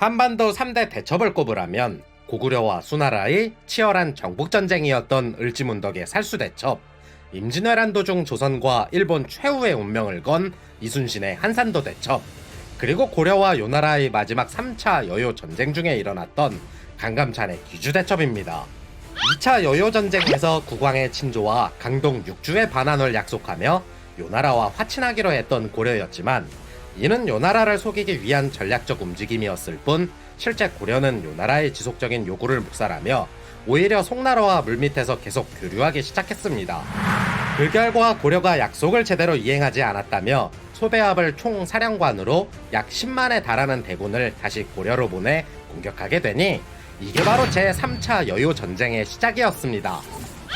한반도 3대 대첩을 꼽으라면 고구려와 수나라의 치열한 정복전쟁이었던 을지문덕의 살수대첩, 임진왜란 도중 조선과 일본 최후의 운명을 건 이순신의 한산도 대첩, 그리고 고려와 요나라의 마지막 3차 여요 전쟁 중에 일어났던 강감찬의 귀주대첩입니다. 2차 여요 전쟁에서 국왕의 친조와 강동 6주의 반환을 약속하며 요나라와 화친하기로 했던 고려였지만, 이는 요나라를 속이기 위한 전략적 움직임이었을 뿐 실제 고려는 요나라의 지속적인 요구를 묵살하며 오히려 송나라와 물밑에서 계속 교류하기 시작했습니다. 그 결과 고려가 약속을 제대로 이행하지 않았다며 소배합을 총사령관으로 약 10만에 달하는 대군을 다시 고려로 보내 공격하게 되니, 이게 바로 제3차 여요 전쟁의 시작이었습니다.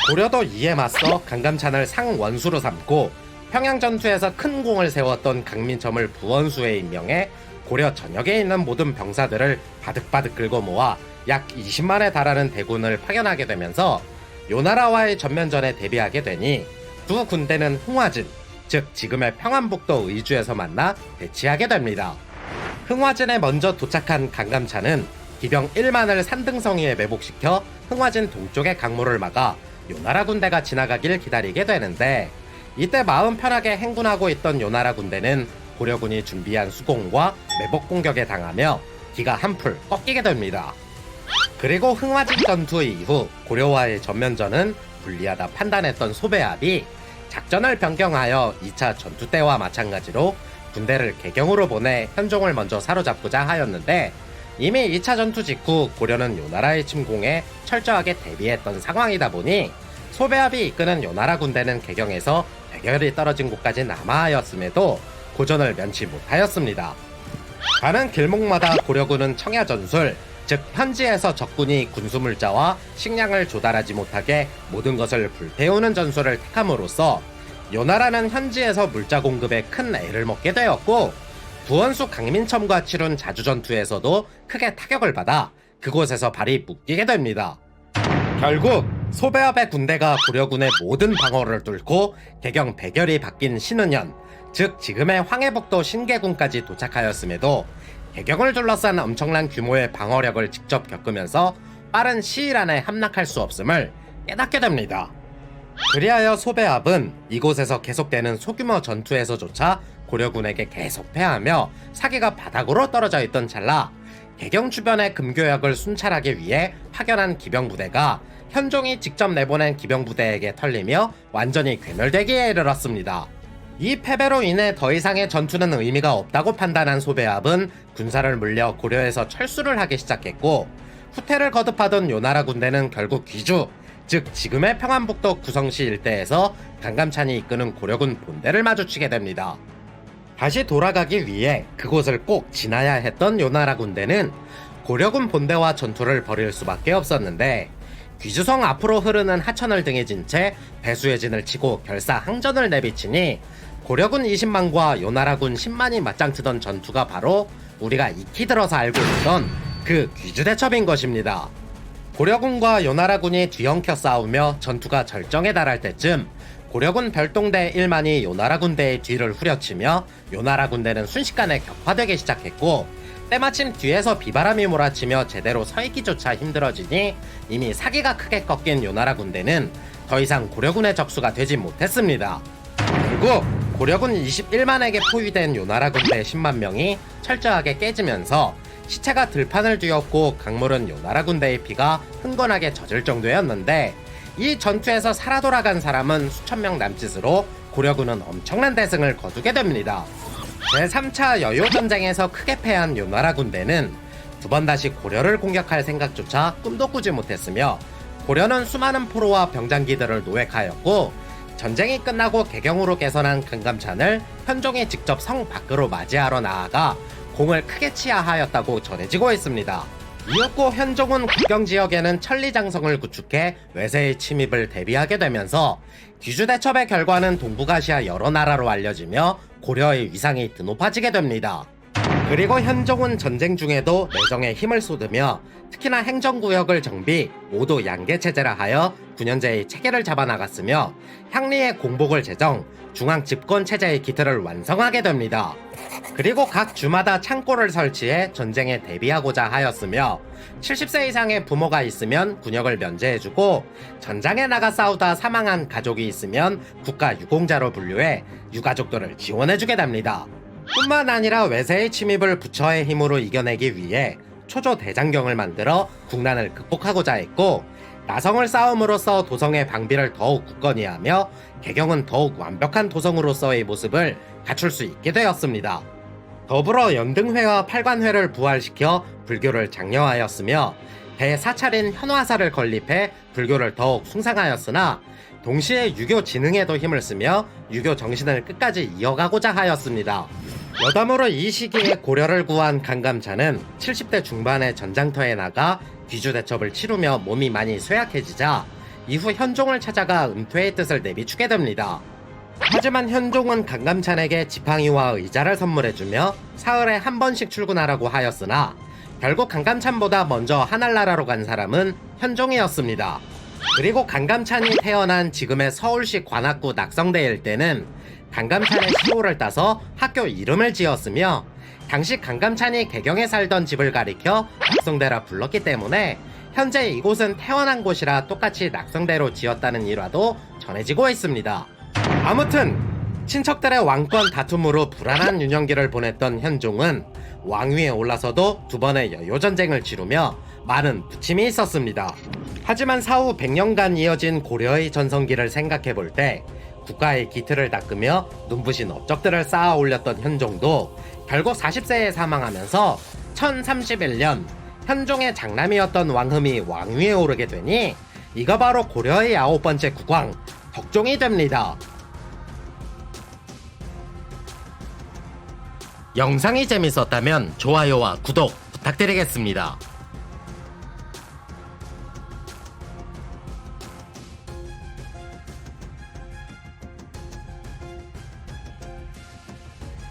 고려도 이에 맞서 강감찬을 상원수로 삼고 평양전투에서 큰 공을 세웠던 강민첨을 부원수에 임명해 고려 전역에 있는 모든 병사들을 바득바득 끌고 모아 약 20만에 달하는 대군을 파견하게 되면서 요나라와의 전면전에 대비하게 되니, 두 군대는 흥화진, 즉 지금의 평안북도 의주에서 만나 대치하게 됩니다. 흥화진에 먼저 도착한 강감찬은 기병 1만을 산등성이에 매복시켜 흥화진 동쪽의 강로를 막아 요나라 군대가 지나가길 기다리게 되는데, 이때 마음 편하게 행군하고 있던 요나라 군대는 고려군이 준비한 수공과 매복 공격에 당하며 기가 한풀 꺾이게 됩니다. 그리고 흥화진 전투 이후 고려와의 전면전은 불리하다 판단했던 소배합이 작전을 변경하여 2차 전투 때와 마찬가지로 군대를 개경으로 보내 현종을 먼저 사로잡고자 하였는데, 이미 2차 전투 직후 고려는 요나라의 침공에 철저하게 대비했던 상황이다 보니 소배합이 이끄는 요나라 군대는 개경에서 대결이 떨어진 곳까지 남하하였음에도 고전을 면치 못하였습니다. 가는 길목마다 고려군은 청야전술, 즉 현지에서 적군이 군수물자와 식량을 조달하지 못하게 모든 것을 불태우는 전술을 택함으로써 요나라는 현지에서 물자 공급에 큰 애를 먹게 되었고, 부원수 강민첨과 치룬 자주전투에서도 크게 타격을 받아 그곳에서 발이 묶이게 됩니다. 결국 소배합의 군대가 고려군의 모든 방어를 뚫고 개경 대결이 바뀐 신은현, 즉 지금의 황해북도 신계군까지 도착하였음에도 개경을 둘러싼 엄청난 규모의 방어력을 직접 겪으면서 빠른 시일 안에 함락할 수 없음을 깨닫게 됩니다. 그리하여 소배합은 이곳에서 계속되는 소규모 전투에서조차 고려군에게 계속 패하며 사기가 바닥으로 떨어져 있던 찰나, 개경 주변의 금교역을 순찰하기 위해 파견한 기병부대가 현종이 직접 내보낸 기병부대에게 털리며 완전히 괴멸되기에 이르렀습니다. 이 패배로 인해 더 이상의 전투는 의미가 없다고 판단한 소배합은 군사를 물려 고려에서 철수를 하기 시작했고, 후퇴를 거듭하던 요나라 군대는 결국 귀주, 즉 지금의 평안북도 구성시 일대에서 강감찬이 이끄는 고려군 본대를 마주치게 됩니다. 다시 돌아가기 위해 그곳을 꼭 지나야 했던 요나라 군대는 고려군 본대와 전투를 벌일 수밖에 없었는데, 귀주성 앞으로 흐르는 하천을 등에 진 채 배수의 진을 치고 결사항전을 내비치니 고려군 20만과 요나라군 10만이 맞짱뜨던 전투가 바로 우리가 익히 들어서 알고 있던 그 귀주대첩인 것입니다. 고려군과 요나라군이 뒤엉켜 싸우며 전투가 절정에 달할 때쯤 고려군 별동대 1만이 요나라 군대의 뒤를 후려치며 요나라 군대는 순식간에 격파되기 시작했고, 때마침 뒤에서 비바람이 몰아치며 제대로 서있기조차 힘들어지니 이미 사기가 크게 꺾인 요나라 군대는 더 이상 고려군의 적수가 되지 못했습니다. 결국 고려군 21만에게 포위된 요나라 군대 10만 명이 철저하게 깨지면서 시체가 들판을 뒤엎고 강물은 요나라 군대의 피가 흥건하게 젖을 정도였는데, 이 전투에서 살아 돌아간 사람은 수천 명 남짓으로 고려군은 엄청난 대승을 거두게 됩니다. 제3차 여요전쟁에서 크게 패한 요나라 군대는 두 번 다시 고려를 공격할 생각조차 꿈도 꾸지 못했으며, 고려는 수많은 포로와 병장기들을 노획하였고, 전쟁이 끝나고 개경으로 개선한 강감찬을 현종이 직접 성 밖으로 맞이하러 나아가 공을 크게 치하하였다고 전해지고 있습니다. 이윽고 현종은 국경지역에는 천리장성을 구축해 외세의 침입을 대비하게 되면서 귀주대첩의 결과는 동북아시아 여러 나라로 알려지며 고려의 위상이 드높아지게 됩니다. 그리고 현종은 전쟁 중에도 내정에 힘을 쏟으며 특히나 행정구역을 정비, 모두 양계체제라 하여 9년제의 체계를 잡아나갔으며 향리의 공복을 제정, 중앙집권체제의 기틀을 완성하게 됩니다. 그리고 각 주마다 창고를 설치해 전쟁에 대비하고자 하였으며 70세 이상의 부모가 있으면 군역을 면제해주고 전장에 나가 싸우다 사망한 가족이 있으면 국가 유공자로 분류해 유가족들을 지원해주게 됩니다. 뿐만 아니라 외세의 침입을 부처의 힘으로 이겨내기 위해 초조 대장경을 만들어 국난을 극복하고자 했고 나성을 쌓음으로써 도성의 방비를 더욱 굳건히 하며 개경은 더욱 완벽한 도성으로서의 모습을 갖출 수 있게 되었습니다. 더불어 연등회와 팔관회를 부활시켜 불교를 장려하였으며 대사찰인 현화사를 건립해 불교를 더욱 숭상하였으나 동시에 유교 진흥에도 힘을 쓰며 유교 정신을 끝까지 이어가고자 하였습니다. 여담으로 이 시기에 고려를 구한 강감찬은 70대 중반에 전장터에 나가 귀주대첩을 치르며 몸이 많이 쇠약해지자 이후 현종을 찾아가 은퇴의 뜻을 내비추게 됩니다. 하지만 현종은 강감찬에게 지팡이와 의자를 선물해주며 사흘에 한 번씩 출근하라고 하였으나 결국 강감찬보다 먼저 하늘나라로 간 사람은 현종이었습니다. 그리고 강감찬이 태어난 지금의 서울시 관악구 낙성대 일대는 강감찬의 시호를 따서 학교 이름을 지었으며 당시 강감찬이 개경에 살던 집을 가리켜 낙성대라 불렀기 때문에 현재 이곳은 태어난 곳이라 똑같이 낙성대로 지었다는 일화도 전해지고 있습니다. 아무튼 친척들의 왕권 다툼으로 불안한 유년기를 보냈던 현종은 왕위에 올라서도 2번의 여요전쟁을 치르며 많은 부침이 있었습니다. 하지만 사후 100년간 이어진 고려의 전성기를 생각해볼 때 국가의 기틀을 닦으며 눈부신 업적들을 쌓아 올렸던 현종도 결국 40세에 사망하면서 1031년 현종의 장남이었던 왕흠이 왕위에 오르게 되니 이가 바로 고려의 9번째 국왕 덕종이 됩니다. 영상이 재밌었다면 좋아요와 구독 부탁드리겠습니다.